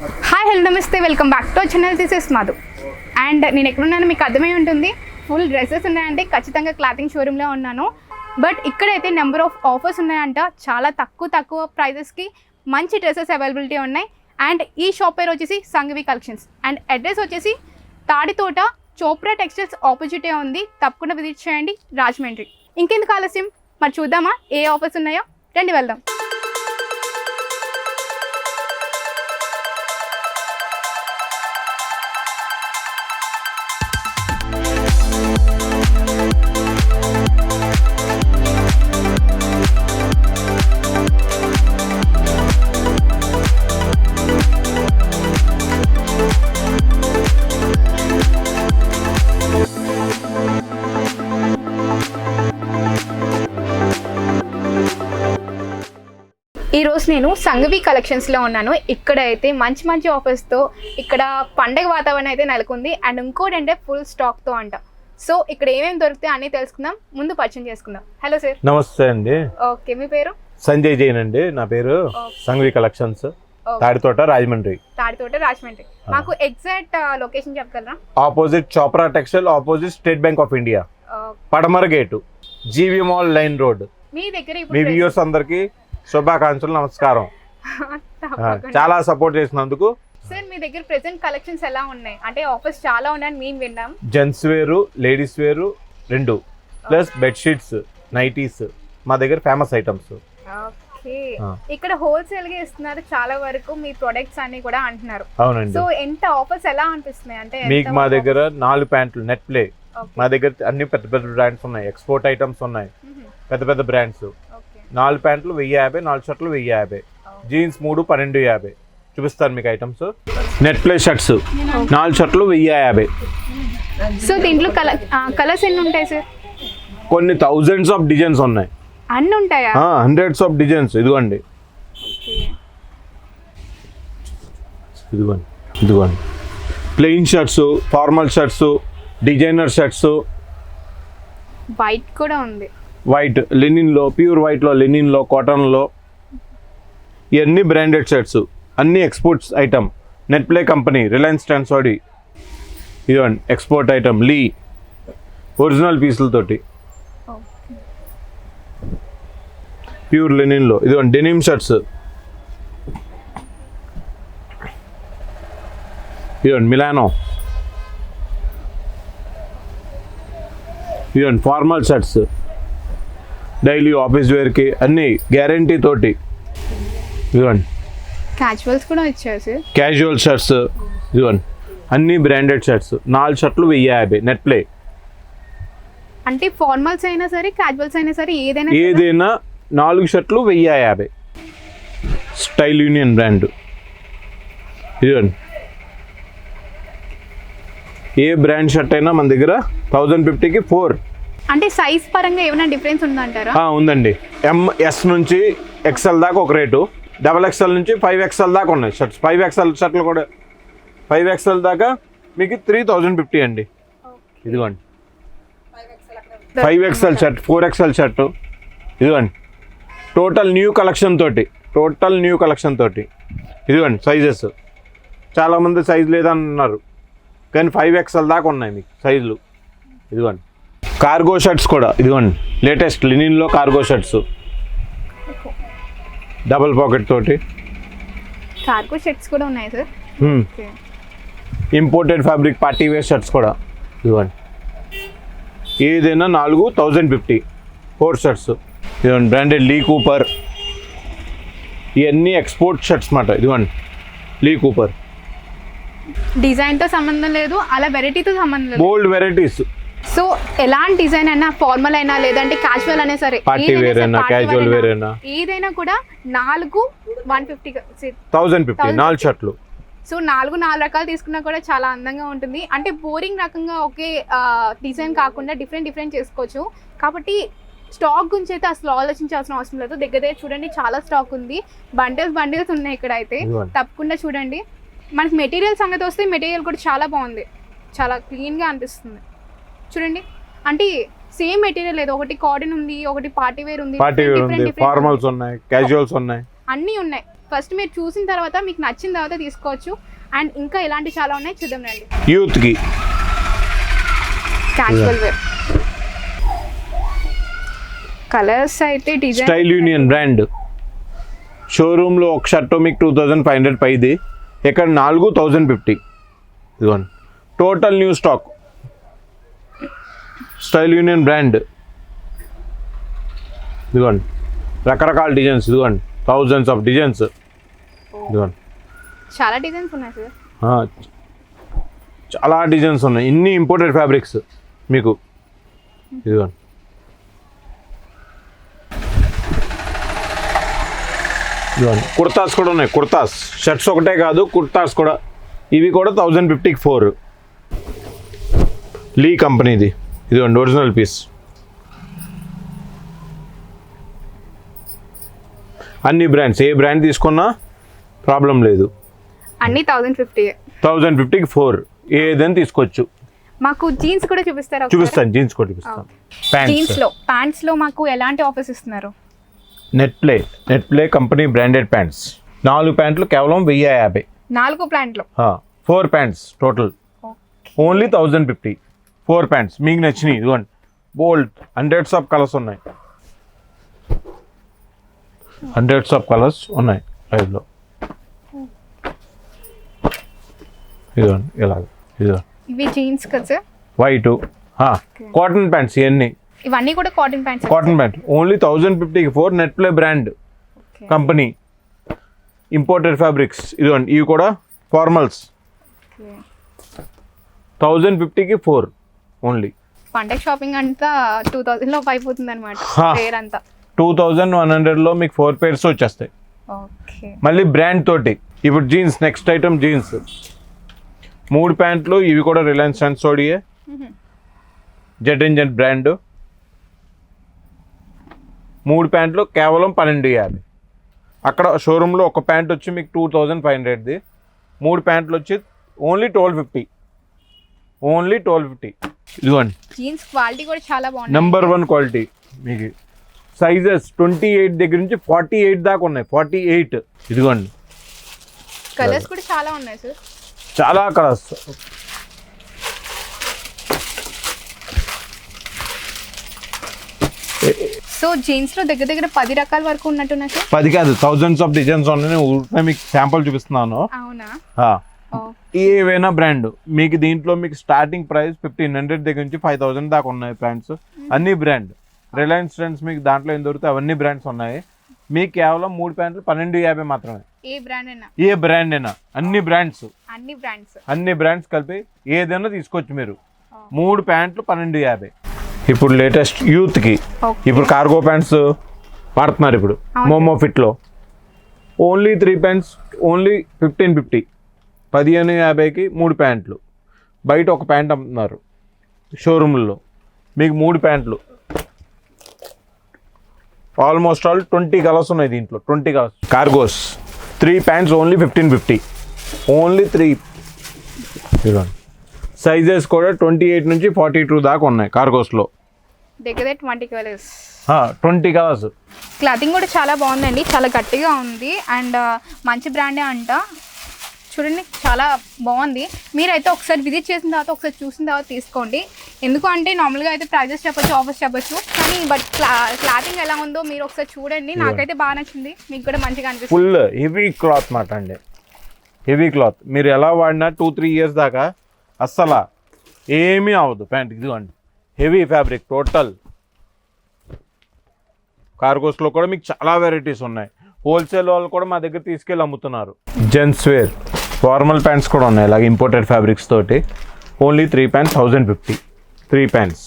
Hi hello నమస్తే, welcome back to channel. This is Madhu. And నేను ఎక్కడున్నానో మీకు అర్థమై ఉంటుంది. ఫుల్ డ్రెస్సెస్ ఉన్నాయంటే ఖచ్చితంగా క్లాతింగ్ షోరూంలో ఉన్నాను. బట్ ఇక్కడైతే నెంబర్ ఆఫ్ ఆఫర్స్ ఉన్నాయంట. చాలా తక్కువ ప్రైజెస్కి మంచి డ్రెస్సెస్ అవైలబిలిటీ ఉన్నాయి. అండ్ ఈ షాప్ పేరు వచ్చేసి సంఘవి కలెక్షన్స్. అండ్ అడ్రస్ వచ్చేసి తాడితోట చోప్రా టెక్స్టైల్స్ ఆపోజిటే ఉంది. తప్పకుండా విజిట్ చేయండి, రాజమండ్రి. ఇంకెందుకు ఆలస్యం, మరి చూద్దామా ఏ ఆఫర్స్ ఉన్నాయో. రండి వెళ్దాం. ఈరోజు నేను సంఘవి కలెక్షన్స్లో ఉన్నాను. ఇక్కడ అయితే మంచి ఆఫర్స్తో ఇక్కడ పండగ వాతావరణం అయితే నెలకొంది. అండ్ ఇంకోటి అంటే ఫుల్ స్టాక్తో అంట. సో ఇక్కడ ఏమేమి దొరుకుతాయి అన్నీ తెలుసుకుందాం. ముందు పరిచయం చేసుకుందాం. Hello sir. నమస్తే అండి. ఓకే, మీ పేరు? సంజయ్ జైన్ అండి నా పేరు. సంఘవి కలెక్షన్స్, తాడితోట, రాజమండ్రి. మాకు ఎగ్జాక్ట్ లొకేషన్ చెప్పగలరా? Opposite Chopra textile, opposite State Bank of India, పడమర గేటు, జీవి మాల్ లైన్ రోడ్. మీ దగ్గర మీ వ్యూవర్స్ అందరికి శుభాకాంక్షలు, నమస్కారం. చాలా సపోర్ట్ చేసినందుకు. సార్ మీ దగ్గర ప్రెజెంట్ కలెక్షన్స్ ఎలా ఉన్నాయి? అంటే ఆఫర్స్ చాలా ఉన్నాయని మేము విన్నాం. జెంట్స్ వేరు, లేడీస్ వేరు రెండు, ప్లస్ బెడ్షీట్స్, నైటీస్ మా దగ్గర ఫేమస్ ఐటమ్స్. ఓకే, ఇక్కడ హోల్సేల్ గా ఇస్తున్నారు చాలా వరకు మీ ప్రొడక్ట్స్ అన్ని కూడా అంటున్నారు. అవునండి. సో ఎంత ఆఫర్స్ ఎలా అనిపిస్తున్నాయి? అంటే మీకు మా దగ్గర 4 ప్యాంట్లు నెట్ ప్లే, మా దగ్గర అన్ని పెద్ద బ్రాండ్స్ ఉన్నాయి, ఎక్స్పోర్ట్ ఐటమ్స్ ఉన్నాయి, పెద్ద బ్రాండ్స్. 4 ప్యాంట్లు 1050, 4 షర్ట్లు 1050, జీన్స్ 3 1250. చూపిస్తాను మీకు ఐటమ్స్. నెట్ ప్లే షర్ట్స్ 4 షర్ట్లు 1050. సో దీంట్లో కలర్స్ ఎన్ని ఉంటాయి సార్? కొన్ని థౌజండ్స్ ఆఫ్ డిజైన్స్ ఉన్నాయి. అన్ని ఉంటాయా? Hundreds of designs. ఇదిగోండి plain shirts, formal shirts, designer shirts. White కూడా ఉంది. వైట్ లెనిన్లో, ప్యూర్ వైట్లో, లెనిన్లో, కాటన్లో, ఇవన్నీ బ్రాండెడ్ షర్ట్స్, అన్ని exports item. Net play company, Reliance ట్రాన్స్వాడి. ఇదిగోండి ఎక్స్పోర్ట్ ఐటమ్, లీ ఒరిజినల్ పీసులతోటి, ప్యూర్ లెనిన్లో. ఇదిగోండి డెనిమ్ షర్ట్స్, ఇదిగోండి మిలానో, ఇదిగోండి ఫార్మల్ షర్ట్స్, డైలీ ఆఫీస్ వేర్కి అన్ని గ్యారంటీ తోటి. ఇదిగోండి క్యాజువల్స్ కూడా ఇచ్చారు సార్. క్యాజువల్ షర్ట్స్, ఇదిగోండి అన్ని బ్రాండెడ్ షర్ట్స్. 4 షర్ట్లు 1050 నెట్ ప్లే. అంటే ఫార్మల్స్ అయినా సరే, క్యాజువల్స్ అయినా సరే, ఏదైనా 4 షర్ట్లు 1050. Style union brand. ఇదిగోండి ఏ బ్రాండ్ షర్ట్ అయినా మన దగ్గర 1050కి 4. అంటే సైజ్ పరంగా ఏమైనా డిఫరెన్స్ ఉందంటారా? ఉందండి. ఎంఎస్ నుంచి ఎక్స్ఎల్ దాకా ఒక రేటు, XXL నుంచి 5XL దాకా ఉన్నాయి షర్ట్స్. 5XL షర్ట్లు కూడా 5XL దాకా మీకు 3050 అండి. ఇదిగోండి 5XL షర్ట్, 4XL షర్టు. ఇదిగోండి టోటల్ న్యూ కలెక్షన్ తోటి. ఇదిగోండి సైజెస్. చాలామంది సైజ్ లేదన్నారు కానీ 5XL దాకా ఉన్నాయి మీకు సైజులు. ఇదిగోండి కార్గో షర్ట్స్ కూడా. ఇదిగోండి లేటెస్ట్ లినిన్లో కార్గో షర్ట్స్, డబుల్ పాకెట్ తోటి. కార్గో షర్ట్స్ కూడా ఉన్నాయి sir. Imported fabric party wear shirts కూడా. ఇదిగోండి ఏదైనా 4050 4 షర్ట్స్. ఇదిగోండి బ్రాండెడ్ లీ కూపర్. ఇవన్నీ ఎక్స్పోర్ట్ షర్ట్స్ మాట. ఇదిగోండి లీ కూపర్. డిజైన్తో సంబంధం లేదు, అలా వెరైటీతో సంబంధం లేదు, బోల్డ్ వెరైటీస్. సో ఎలాంటి డిజైన్ అయినా, ఫార్మల్ అయినా, లేదంటే క్యాజువల్ అయినా సరే, పార్టీ వేర్ అయినా, క్యాజువల్ వేర్ అయినా, ఏదైనా కూడా 4,150 1050 4 షర్ట్లు. సో 4 రకాలు తీసుకున్నా కూడా చాలా అందంగా ఉంటుంది. అంటే బోరింగ్ రకంగా ఒకే డిజైన్ కాకుండా డిఫరెంట్ చేసుకోవచ్చు. కాబట్టి స్టాక్ గురించి అయితే అసలు ఆలోచించాల్సిన అవసరం లేదు. దగ్గర చూడండి చాలా స్టాక్ ఉంది. బండిల్స్ ఉన్నాయి ఇక్కడ అయితే. తప్పకుండా చూడండి. మనకి మెటీరియల్ సంగతి వస్తే మెటీరియల్ కూడా చాలా బాగుంది, చాలా క్లీన్గా అనిపిస్తుంది. చూడండి అంటే సేమ్ మెటీరియల్ లేదు, ఒకటి కాటన్ ఉంది, ఒకటి పార్టీ వేర్ ఉంది, ఫార్మల్స్ ఉన్నాయి, క్యాజువల్స్ ఉన్నాయి, అన్నీ ఉన్నాయి. ఫస్ట్ మీరు చూసిన తర్వాత మీకు నచ్చిన తర్వాత తీసుకోవచ్చు. అండ్ ఇంకా ఇలాంటి చాలా ఉన్నాయి, చూద్దాం రండి. యూత్కి క్యాజువల్ వేర్ కలర్స్ అయితే డిజైన్ స్టైల్ యూనియన్ బ్రాండ్. షోరూంలో ఒక షర్ట్ మీకు 2500 పైది, ఇక్కడ 4050. ఇదిగోండి total new stock. Style union brand. ఇదిగోండి రకరకాల డిజైన్స్, ఇదిగోండి థౌజండ్స్ ఆఫ్ డిజైన్స్. ఇదిగోండి చాలా డిజైన్స్ ఉన్నాయి సార్. చాలా డిజైన్స్ ఉన్నాయి, ఇన్ని ఇంపోర్టెడ్ ఫ్యాబ్రిక్స్ మీకు. ఇదిగోండి ఇదిగోండి కుర్తాస్ కూడా ఉన్నాయి. కుర్తాస్ షర్ట్స్ ఒకటే కాదు, కుర్తాస్ కూడా. ఇవి కూడా 1050కి 4. లీ కంపెనీది. ఇదిగోండి ఒరిజినల్ పీస్. అన్ని బ్రాండ్స్, ఏ బ్రాండ్ తీసుకున్నా ప్రాబ్లం లేదు. అన్ని 1050. 1050కి 4 ఏదైనా తీసుకోవచ్చు. మాకు జీన్స్ కూడా చూపిస్తారా? చూపిస్తాను, జీన్స్ కూడా చూపిస్తాను. ప్యాంట్స్ లో మాకు ఎలాంటి ఆఫర్స్ ఇస్తున్నారు? Net play company branded pants. 4 ప్యాంట్లు కేవలం 1050. 4 ప్యాంట్లు. 4 ప్యాంట్స్ టోటల్ ఓన్లీ 1050. 4 ప్యాంట్స్ మీకు నచ్చినాయి. ఇదిగోండి బోల్డ్ హండ్రెడ్స్ ఆఫ్ కలర్స్ ఉన్నాయి. లైవ్లో. ఇదిగోండి ఇలాగ. ఇదిగోండి ఇవి జీన్స్ కదా సార్? White cotton pants. ఇవన్నీ ఇవన్నీ కూడా cotton pants. Cotton pant only 1050కి 4. Net play brand company imported fabrics. ఇదిగోండి ఇవి కూడా ఫార్మల్స్. 1050కి 4 ఓన్లీ. పండగ షాపింగ్ అంతా 2000 లో అయిపోతుంది అనమాట. 2100లో మీకు 4 pairs వచ్చేస్తాయి. మళ్ళీ బ్రాండ్ తోటి. ఇప్పుడు జీన్స్, నెక్స్ట్ ఐటమ్ జీన్స్. 3 ప్యాంట్లు. ఇవి కూడా రిలయన్స్ అండ్ సోడియే జెడ్ బ్రాండ్. 3 ప్యాంట్లు కేవలం 1250. అక్కడ షోరూంలో ఒక ప్యాంట్ వచ్చి మీకు 2500ది. 3 ప్యాంట్లు వచ్చి ఓన్లీ 1250. ఇదిగోండి జీన్స్ క్వాలిటీ కూడా చాలా బాగుంది. Number 1 quality. మీకు సైజెస్ 28 దగ్గర నుంచి 48 దాకా ఉన్నాయి. 48. ఇదిగోండి కలర్స్ కూడా చాలా ఉన్నాయి సార్. చాలా కలర్స్. సో జీన్స్ లో దగ్గర 10 రకాల వరకు ఉన్నట్టున్నాయి సార్. 10 కాదు, థౌజండ్స్ ఆఫ్ డిజైన్స్ ఉన్నాయి. మీకు శాంపుల్ చూపిస్తున్నాను. అవునా? ఏవైనా బ్రాండ్ మీకు దీంట్లో మీకు స్టార్టింగ్ ప్రైస్ 1500 దగ్గర నుంచి 5000 దాకా ఉన్నాయి బ్రాండ్స్. అన్ని బ్రాండ్. రిలయన్స్ ట్రెండ్స్ మీకు దాంట్లో ఏం దొరుకుతాయి అవన్నీ బ్రాండ్స్ ఉన్నాయి. మీకు కేవలం 3 ప్యాంట్లు 1250 మాత్రమే. ఏ బ్రాండ్ అయినా అన్ని బ్రాండ్స్ కలిపి ఏదైనా తీసుకోవచ్చు మీరు. 3 ప్యాంట్లు 1250. ఇప్పుడు లేటెస్ట్ యూత్కి ఇప్పుడు కార్గో ప్యాంట్స్ వాడుతున్నారు. ఇప్పుడు మోమో ఫిట్లో ఓన్లీ 3 ప్యాంట్స్ ఓన్లీ 1550. 1550కి 3 ప్యాంట్లు. బయట ఒక ప్యాంట్ అమ్ముతున్నారు షోరూమ్లో. మీకు 3 ప్యాంట్లు ఆల్మోస్ట్ ఆల్ 20 కలర్స్ ఉన్నాయి దీంట్లో. 20 colours. Cargos 3 pants only 1550. Only 3. Sizes కూడా 28 నుంచి 42 దాకా ఉన్నాయి కార్గోస్లో. దగ్గర 20 కలర్స్. 20 కలర్స్. క్లాతింగ్ కూడా చాలా బాగుందండి, చాలా గట్టిగా ఉంది. అండ్ మంచి బ్రాండే అంట. చూడండి చాలా బాగుంది. మీరైతే ఒకసారి విజిట్ చేసిన తర్వాత ఒకసారి చూసిన తర్వాత తీసుకోండి. ఎందుకు అంటే నార్మల్గా అయితే ప్రైజెస్ చెప్పొచ్చు, ఆఫర్స్ చెప్పొచ్చు, కానీ బట్ క్లాతింగ్ ఎలా ఉందో మీరు ఒకసారి చూడండి. నాకైతే బాగా నచ్చింది, మీకు కూడా మంచిగా అనిపిస్తుంది. ఫుల్ హెవీ క్లాత్ మాట అండి. హెవీ క్లాత్ మీరు ఎలా వాడినా 2-3 ఇయర్స్ దాకా అస్సలు ఏమీ అవ్వదు ప్యాంట్. ఇదిగోండి హెవీ ఫ్యాబ్రిక్ టోటల్. కార్గోస్లో కూడా మీకు చాలా వెరైటీస్ ఉన్నాయి. హోల్సేల్ వాళ్ళు కూడా మా దగ్గర తీసుకెళ్ళి అమ్ముతున్నారు. జెంట్స్ వేర్ ఫార్మల్ ప్యాంట్స్ కూడా ఉన్నాయి ఇలాగ ఇంపోర్టెడ్ ఫ్యాబ్రిక్స్ తోటి. Only 3 pants 1050. 3 ప్యాంట్స్.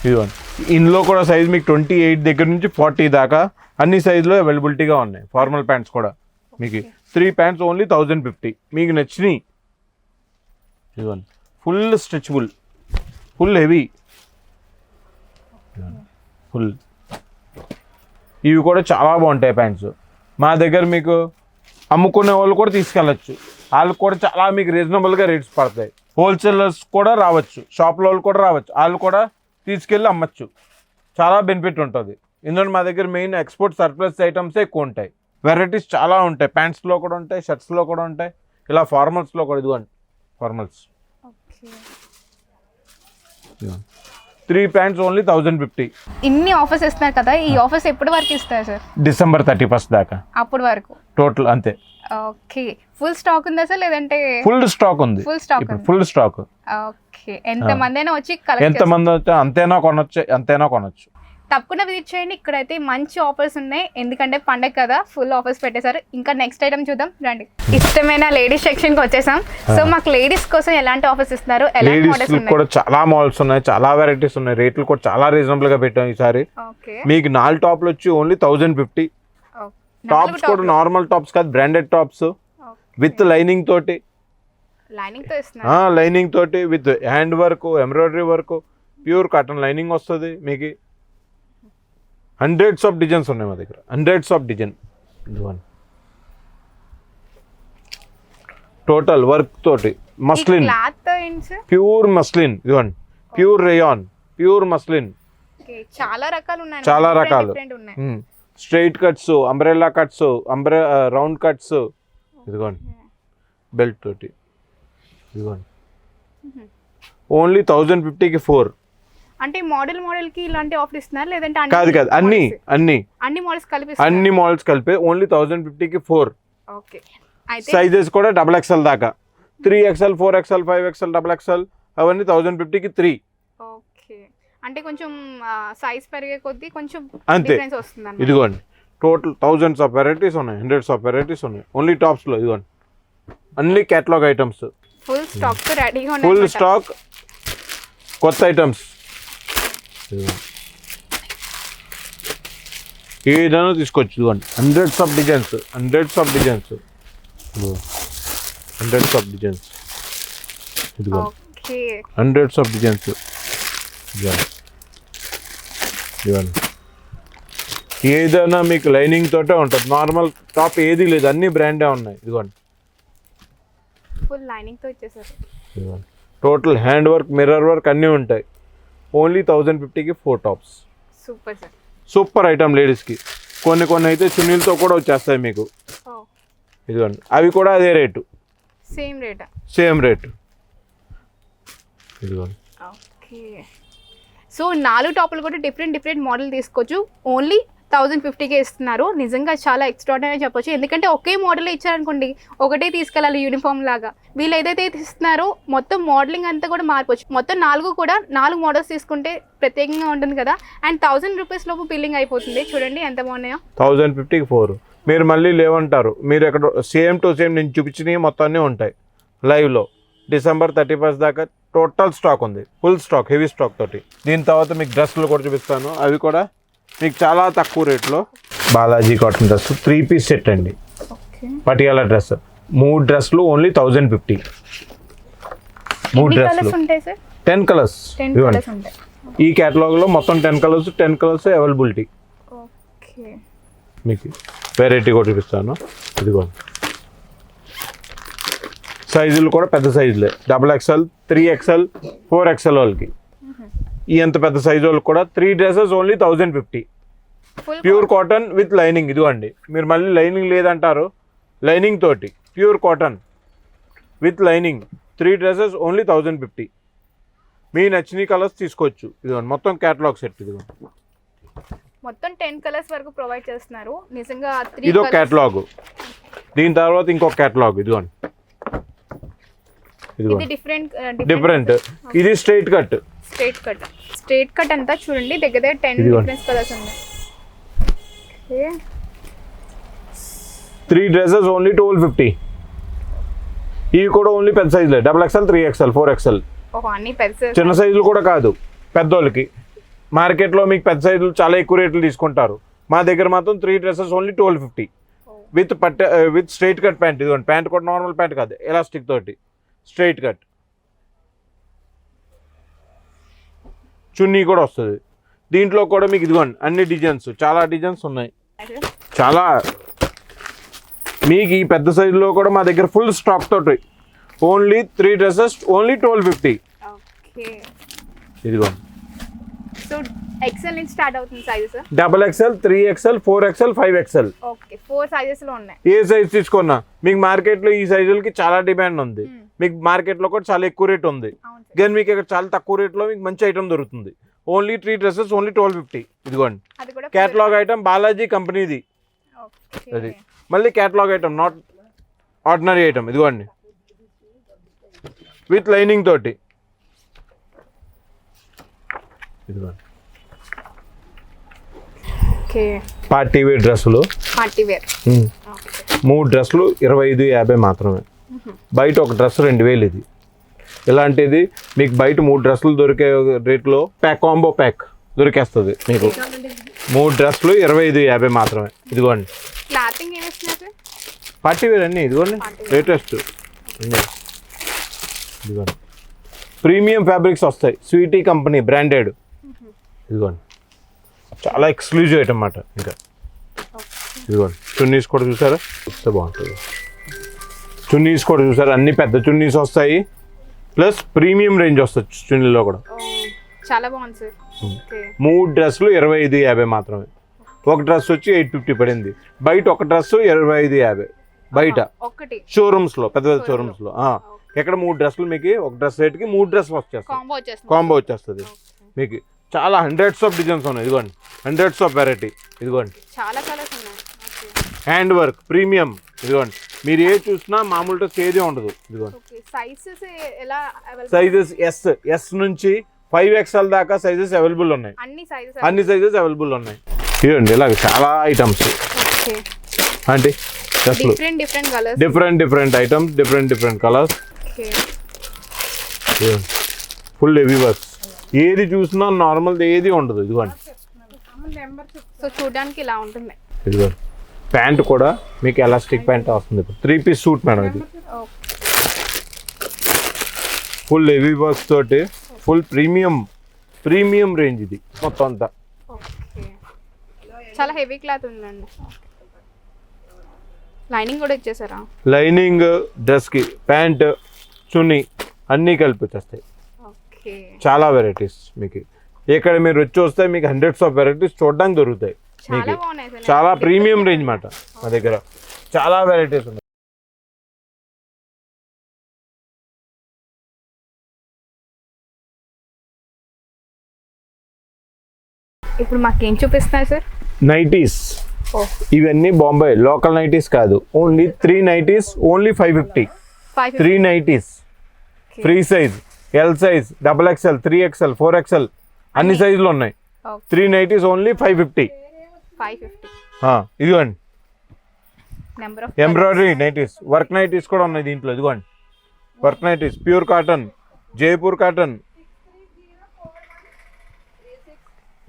ఇదిగోండి ఇందులో కూడా సైజ్ మీకు 28 దగ్గర నుంచి 40 దాకా అన్ని సైజులో అవైలబిలిటీగా ఉన్నాయి. ఫార్మల్ ప్యాంట్స్ కూడా మీకు 3 ప్యాంట్స్ ఓన్లీ 1050. మీకు నచ్చినాయి. ఇదిగోండి full stretchable, full heavy, full. ఇవి కూడా చాలా బాగుంటాయి ప్యాంట్స్. మా దగ్గర మీకు అమ్ముకునే వాళ్ళు కూడా తీసుకెళ్ళచ్చు. వాళ్ళకి కూడా చాలా మీకు రీజనబుల్గా రేట్స్ పడతాయి. హోల్సేలర్స్ కూడా రావచ్చు, షాప్లో వాళ్ళు కూడా రావచ్చు. వాళ్ళు కూడా తీసుకెళ్ళి అమ్మచ్చు. చాలా బెనిఫిట్ ఉంటుంది. ఎందుకంటే మా దగ్గర మెయిన్ ఎక్స్పోర్ట్ సర్ప్లస్ ఐటమ్సే ఎక్కువ ఉంటాయి. వెరైటీస్ చాలా ఉంటాయి, ప్యాంట్స్లో కూడా ఉంటాయి, షర్ట్స్లో కూడా ఉంటాయి, ఇలా ఫార్మల్స్లో కూడా. ఇదిగోండి ఫార్మల్స్, ఓకే 3 ప్యాంట్స్ ఓన్లీ 1050. ఇన్ని ఆఫర్స్ ఇస్తున్నారు కదా, ఈ ఆఫర్స్ ఎప్పటి వరకు ఇస్తారు సార్? December 31st దాకా అప్పటి వరకు టోటల్ అంతే. ఓకే, ఫుల్ స్టాక్ ఉందా సార్ లేదంటే? ఫుల్ స్టాక్ ఉంది, ఫుల్ స్టాక్ ఇప్పుడు ఫుల్ స్టాక్. ఓకే, ఎంత మంది అయినా వచ్చి కలెక్ట్ ఎంత మంది వచ్చి అంతేనా కొనొచ్చు. తప్పకుండా విజిట్ చేయండి. ఇక్కడైతే మంచి ఆఫర్స్ ఉన్నాయి, ఎందుకంటే పండగ కదా, ఫుల్ ఆఫర్స్ పెట్టేశారు. ఇంకా నెక్స్ట్ ఐటమ్ చూద్దాం రండి. ఇష్టమైన లేడీస్ సెక్షన్ కి వచ్చేసాం. సో మాకు లేడీస్ కోసం ఎలాంటి ఆఫర్స్ ఇస్తున్నారు, ఎలాంటి మోడల్స్ లేడీస్ ఉన్నాయి? కూడా చాలా మోడల్స్ ఉన్నాయి, చాలా వెరైటీస్ ఉన్నాయి, రేట్లు కూడా చాలా రీజనబుల్ గా పెట్టాం ఈసారి. ఓకే, మీకు 4 టాప్లు వచ్చి ఓన్లీ 1050. టాప్స్ కూడా నార్మల్ టాప్స్ కాదు, బ్రాండెడ్ టాప్స్ విత్ లైనింగ్ తోటి. లైనింగ్ తో ఇస్తున్నారు? లైనింగ్ తోటి with hand work, embroidery work, pure cotton lining వస్తుంది మీకు. హండ్రెడ్స్ ఆఫ్ డిజైన్స్ ఉన్నాయి మా దగ్గర, hundreds of design. Total work తోటి మస్లిన్, క్లాత్ ఏంటి సార్? Pure muslin. ఇదిగోండి ప్యూర్ రేయాన్, ప్యూర్ మస్లిన్. చాలా రకాలు ఉన్నాయి, చాలా రకాలు. ఉన్నాయి. Straight cuts, umbrella cuts, round cuts. ఇదిగోండి బెల్ట్ తోటి. ఇదిగోండి ఓన్లీ 1050కి 4. అంటే మోడల్ కి ఇలాంటి ఆఫర్ ఇస్తున్నారు లేదంటే కాదు అన్ని మోడల్స్ కలిపి? అన్ని మోడల్స్ కలిపి ఓన్లీ 1050కి 4. ఓకే, అయితే సైజెస్ కూడా XXL దాకా, 3XL, 4XL, 5XL, XXL అవన్నీ 1050కి 3. ఓకే, అంటే కొంచెం సైజ్ పెరిగే కొద్దీ కొంచెం అంతే. డిఫరెన్స్ వస్తుంది. ఇదిగోండి టోటల్ థౌజండ్స్ ఆఫ్ వెరైటీస్ ఉన్నాయి, హండ్రెడ్స్ ఆఫ్ వెరైటీస్ ఉన్నాయి ఓన్లీ టాప్స్లో. ఇదిగోండి అన్ని కేటలాగ్ ఐటమ్స్, ఫుల్ స్టాక్ తో రెడీగా ఉన్నాయి. ఫుల్ స్టాక్, కొత్త ఐటమ్స్. ఏదైనా తీసుకోవచ్చు. ఇదిగోండి హండ్రెడ్స్ ఆఫ్ డిజైన్స్, ఇదిగోండి ఓకే, హండ్రెడ్స్ ఆఫ్ డిజైన్స్. ఇదిగోండి ఏదైనా మీకు లైనింగ్ తోటే ఉంటుంది, నార్మల్ టాప్ ఏది లేదు, అన్ని బ్రాండే ఉన్నాయి. ఇదిగోండి ఫుల్ లైనింగ్ తో ఇచ్చేసారు. ఇదిగోండి total hand work, mirror work అన్నీ ఉంటాయి. ఓన్లీ 1050కి 4 tops. Super sir, super item లేడీస్కి. కొన్ని అయితే చున్నీలతో కూడా వచ్చేస్తాయి మీకు. ఇదిగోండి అవి కూడా అదే రేటు, సేమ్ రేటు. ఇదిగోండి ఓకే, సో 4 టాపులు కూడా డిఫరెంట్ మోడల్ తీసుకోవచ్చు. ఓన్లీ 1050కే ఇస్తున్నారు. నిజంగా చాలా ఎక్స్ట్రాడినరీ చెప్పొచ్చు, ఎందుకంటే ఒకే మోడల్ ఇచ్చారనుకోండి ఒకటే తీసుకెళ్ళాలి యూనిఫామ్ లాగా. వీళ్ళు ఏదైతే ఇస్తున్నారో మొత్తం మోడలింగ్ అంతా కూడా మార్పొచ్చు. మొత్తం 4 మోడల్స్ తీసుకుంటే ప్రత్యేకంగా ఉంటుంది కదా. అండ్ 1000 రూపీస్ లోపు బిల్లింగ్ అయిపోతుంది. చూడండి ఎంత బాగున్నాయో. 1050కి 4. మీరు మళ్ళీ లేవంటారు, మీరు ఎక్కడ సేమ్ టు సేమ్ నేను చూపించినవి మొత్తాన్ని ఉంటాయి లైవ్లో. December 31st దాకా టోటల్ స్టాక్ ఉంది, ఫుల్ స్టాక్, హెవీ స్టాక్ తోటి. దీని తర్వాత మీకు డ్రెస్సులు కూడా చూపిస్తాను, అవి కూడా మీకు చాలా తక్కువ రేట్లో. Balaji cotton dress 3 piece set అండి, పటియాలా డ్రెస్. 3 డ్రెస్సులు ఓన్లీ 1050. 3 డ్రెస్సులు 10 కలర్స్. ఈ కేటలాగ్లో మొత్తం 10 కలర్స్ అవైలబిలిటీ. మీకు వెరైటీ కూడా చూపిస్తాను. ఇదిగోండి సైజులు కూడా పెద్ద సైజులే, XXL, 3XL, 4XL వాళ్ళకి. ఈ ఎంత పెద్ద సైజు వాళ్ళకి కూడా 3 dresses only 1050. Pure cotton with lining. ఇదిగోండి మీరు మళ్ళీ లైనింగ్ లేదంటారు, లైనింగ్ తోటి pure cotton with lining 3 dresses only 1050. మీ నచ్చిన కలర్స్ తీసుకోవచ్చు. ఇదిగోండి మొత్తం కేటలాగ్ సెట్. ఇదిగోండి మొత్తం 10 కలర్స్ వరకు ప్రొవైడ్ చేస్తున్నారు. నిజంగా ఇదో కేటలాగ్. దీని తర్వాత ఇంకొక కేటలాగ్. ఇదిగోండి డిఫరెంట్. ఇది స్ట్రైట్ కట్ అంతా చూడండి, దగ్గర 10 డిఫరెంట్ కలర్స్ ఉన్నాయి. 3 డ్రెస్సెస్ ఓన్లీ 1250. ఇవి కూడా ఓన్లీ పెద్ద సైజులే, XXL, 3XL, 4XL. చిన్న సైజులు కూడా కాదు, పెద్దోళ్ళకి. మార్కెట్లో మీకు పెద్ద సైజులు చాలా ఎక్కువ రేట్లు తీసుకుంటారు, మా దగ్గర మాత్రం 3 dresses only 1250 with straight cut pant. ఇదిగోండి ప్యాంట్ కూడా నార్మల్ ప్యాంట్ కాదు, ఎలాస్టిక్ తోటి స్ట్రైట్ కట్. చున్నీ కూడా వస్తుంది. దీంట్లో కూడా మీకు ఇదిగోండి అన్ని డిజైన్స్, చాలా డిజైన్స్ ఉన్నాయి. చాలా మీకు ఈ పెద్ద సైజులో కూడా మా దగ్గర ఫుల్ స్టాక్ తోటి ఓన్లీ 3 డ్రెస్సెస్ ఓన్లీ 1250. ఇదిగోండి ఎక్సెల్ నుంచి స్టార్ట్ అవుతుంది sizes. XXL, 3XL, 4XL, 5XL. Okay 4 sizes లో ఉన్నాయి. ఏ సైజ్ తీసుకున్నా మీకు మార్కెట్లో ఈ సైజులకి చాలా డిమాండ్ ఉంది. మీకు మార్కెట్లో కూడా చాలా ఎక్కువ రేట్ ఉంది, కానీ మీకు ఇక్కడ చాలా తక్కువ రేట్లో మీకు మంచి ఐటమ్ దొరుకుతుంది. Only 3 dresses only 1250. ఇదిగోండి కేటలాగ్ ఐటమ్, బాలాజీ కంపెనీది. అది మళ్ళీ catalogue item, not ordinary item. ఇదిగోండి విత్ లైనింగ్ తోటి. ఇదిగోండి పార్టీ వేర్ డ్రెస్సులు, పార్టీ వేర్ 3 డ్రెస్సులు 2550 మాత్రమే. బయట ఒక డ్రెస్ 2000. ఇది ఇలాంటిది మీకు బయట 3 డ్రెస్సులు దొరికే రేట్లో కాంబో ప్యాక్ దొరికేస్తుంది మీకు. 3 డ్రెస్సులు 2550 మాత్రమే. ఇదిగోండి పార్టీ వేర్ అన్నీ. ఇదిగోండి లేటెస్ట్. ఇదిగోండి ప్రీమియం ఫ్యాబ్రిక్స్ వస్తాయి, స్వీటీ కంపెనీ బ్రాండెడ్. ఇదిగోండి చాలా ఎక్స్క్లూజివ్ ఐటమ్ అన్నమాట. ఇంకా ఇదిగోండి చున్నీస్ కూడా చూసారా, వస్తే బాగుంటుంది. చున్నీస్ కూడా చూసారా, అన్ని పెద్ద చున్నీస్ వస్తాయి, ప్లస్ ప్రీమియం రేంజ్ వస్తుంది చున్నీలో కూడా. చాలా బాగుంది సార్. 3 డ్రెస్సులు 2550 మాత్రమే. ఒక డ్రెస్ వచ్చి 850 పడింది. బయట ఒక డ్రెస్ 2550 బయట షోరూమ్స్ లో, పెద్ద పెద్ద షోరూమ్స్ లో. ఎక్కడ 3 డ్రెస్సులు మీకు ఒక డ్రెస్ రేట్కి 3 డ్రెస్సులు వచ్చేస్తాయి, కాంబో వచ్చేస్తుంది మీకు. చాలా హండ్రెడ్స్ ఆఫ్ డిజైన్స్ ఉన్నాయి. ఇదిగోండి హండ్రెడ్స్ ఆఫ్ వెరైటీ. ఇదిగోండి చాలా కలర్స్ ఉన్నాయి. Hand work premium. ఇదిగోండి మీరు ఏ చూసినా మామూలు డ్రెస్ ఏది ఉండదు. ఇదిగోండి సైజెస్ ఎస్ నుంచి 5XL దాకా సైజెస్ అవైలబుల్ ఉన్నాయి. అన్ని సైజెస్ అవైలబుల్ ఉన్నాయి. ఇదిగోండి ఇలాగ చాలా ఐటమ్స్ అంటే different items, different colours, full heavy works. ఏది చూసినా నార్మల్ ఏది ఉండదు. ఇదిగోండి సో చూడడానికి ఇలా ఉంటుంది. ఇదిగోండి ప్యాంట్ కూడా మీకు ఎలాస్టిక్ ప్యాంట్ వస్తుంది. 3 పీస్ సూట్ మేడం ఇది. ఫుల్ హెవీ వర్క్స్ తోటి ఫుల్ ప్రీమియం రేంజ్ ఇది మొత్తం అంతా. చాలా హెవీ క్లాత్ ఉందండి. లైనింగ్ కూడా ఇచ్చేసారా? లైనింగ్ డ్రెస్కి, ప్యాంట్, చున్నీ అన్నీ కలిపి వచ్చేస్తాయి. చాలా వెరైటీస్ మీకు ఇక్కడ మీరు వచ్చి వస్తే మీకు హండ్రెడ్స్ ఆఫ్ వెరైటీస్ చూడడానికి దొరుకుతాయి మీకు. చాలా ప్రీమియం రేంజ్ మాట మా దగ్గర చాలా వెరైటీస్ ఉన్నాయి. ఇప్పుడు మాకేం చూపిస్తున్నారు సార్? నైటీస్. ఇవన్నీ బాంబే లోకల్ నైటీస్ కాదు. Only 3 nighties only 550. 3 nighties free size, L size, XXL, 3XL, 4XL అన్ని సైజులు ఉన్నాయి. 3 నైటీస్ ఓన్లీ 550. ఇదిగోండి ఎంబ్రాయిడరీ నైటీస్, వర్క్ నైటీస్ కూడా ఉన్నాయి దీంట్లో. ఇదిగోండి work nighties, pure cotton, Jaipur cotton.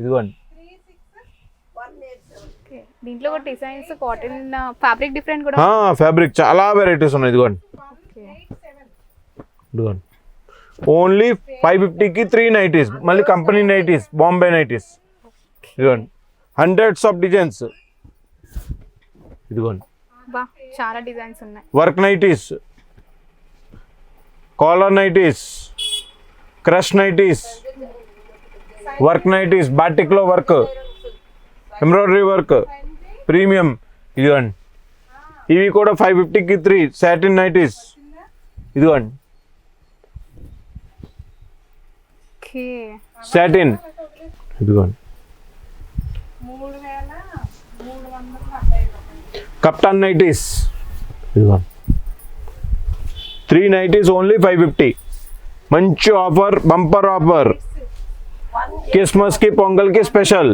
ఇదిగోండి దీంట్లో కూడా డిజైన్స్, కాటన్ ఫ్యాబ్రిక్ డిఫరెంట్ కూడా, ఫ్యాబ్రిక్ చాలా వెరైటీస్ ఉన్నాయి. ఇదిగోండి ఇదిగోండి ఓన్లీ 550కి 3 నైటీస్. మళ్ళీ కంపెనీ నైటీస్, బాంబే నైటీస్. ఇదిగోండి హండ్రెడ్స్ ఆఫ్ డిజైన్స్. ఇదిగోండి చాలా డిజైన్స్ ఉన్నాయి. Work nighties, collar nighties, crush nighties, work nighties, బాటిక్లో వర్క్, ఎంబ్రాయిడరీ వర్క్, ప్రీమియం. ఇదిగోండి ఇవి కూడా 550కి 3 సాటిన్ నైటీస్. ఇదిగోండి సాటిన్. ఇదిగోండి కప్టాన్ నైటీస్. ఇదిగోండి 3 నైటీస్ ఓన్లీ 550. మంచి ఆఫర్, బంపర్ ఆఫర్. క్రిస్మస్కి, పొంగల్కి స్పెషల్.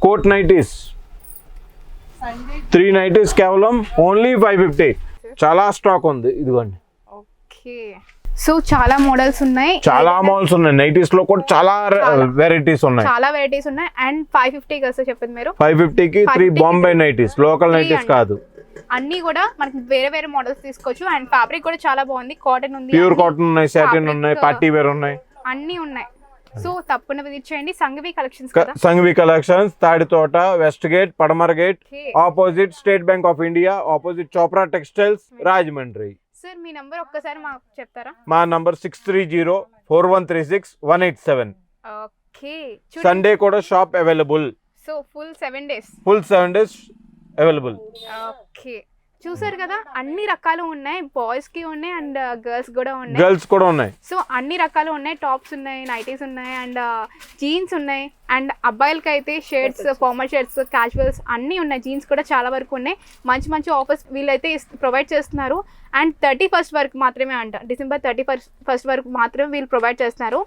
కోట్ నైటీస్ 3 నైటీస్ కేవలం ఓన్లీ 550. చాలా స్టాక్ ఉంది. ఇదిగోండి సో చాలా మోడల్స్ ఉన్నాయి, చాలా మోడల్స్ ఉన్నాయి. నైటీస్ లో కూడా చాలా వెరైటీస్ ఉన్నాయి. అండ్ 550 కదా చెప్పింది మీరు? 550కి 3 బాంబే నైటీస్, లోకల్ నైటీస్ కాదు. అన్ని కూడా మనకి వేరే మోడల్స్ తీసుకోవచ్చు. అండ్ ఫ్యాబ్రిక్ కూడా చాలా బాగుంది. కాటన్ ఉంది, ప్యూర్ కాటన్ ఉన్నాయి, సాటిన్ ఉన్నాయి, పార్టీ వేర్ ఉన్నాయి, అన్ని ఉన్నాయి. సో తప్పకుండా విజిట్ చేయండి. Sanghavi collections, Sanghavi collections, Taditota, west gate, పడమర gate, opposite State Bank of India, opposite Chopra textiles, Rajahmundry. Sir మీ నంబర్ ఒక్కసారి మాకు చెప్తారా? మా నంబర్ 630-4136-187. ఓకే. సండే కూడా shop available. So full 7 days. Full 7 days available. Okay. చూసారు కదా, అన్ని రకాలు ఉన్నాయి, బాయ్స్ కి ఉన్నాయి అండ్ గర్ల్స్ కూడా ఉన్నాయి. గర్ల్స్ కూడా ఉన్నాయి. సో అన్ని రకాలు ఉన్నాయి, టాప్స్ ఉన్నాయి, నైటీస్ ఉన్నాయి అండ్ జీన్స్ ఉన్నాయి అండ్ అబ్బాయిలకి అయితే షర్ట్స్, ఫార్మల్ షర్ట్స్, క్యాజువల్స్ అన్నీ ఉన్నాయి. జీన్స్ కూడా చాలా వరకు ఉన్నాయి. మంచి మంచి ఆఫర్స్ వీళ్ళైతే ప్రొవైడ్ చేస్తున్నారు. అండ్ 31st వరకు మాత్రమే అంట, డిసెంబర్ 31st వరకు మాత్రమే వీళ్ళు ప్రొవైడ్ చేస్తున్నారు.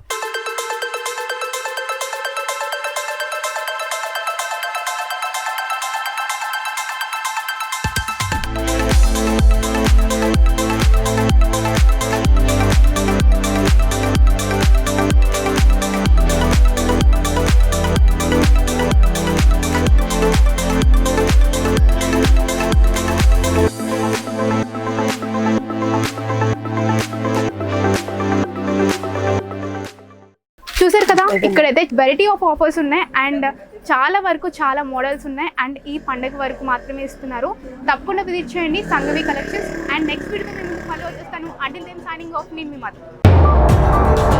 చూసారు కదా, ఇక్కడైతే వెరైటీ ఆఫ్ ఆఫర్స్ ఉన్నాయి అండ్ చాలా వరకు చాలా మోడల్స్ ఉన్నాయి అండ్ ఈ పండుగ వరకు మాత్రమే ఇస్తున్నారు. తప్పకుండా విజిట్ చేయండి Sanghavi collections. And next video మేము మళ్ళీ వచ్చేస్తాను. అంటిల్ దెన్ సైనింగ్ ఆఫ్, నేను మీ మధు.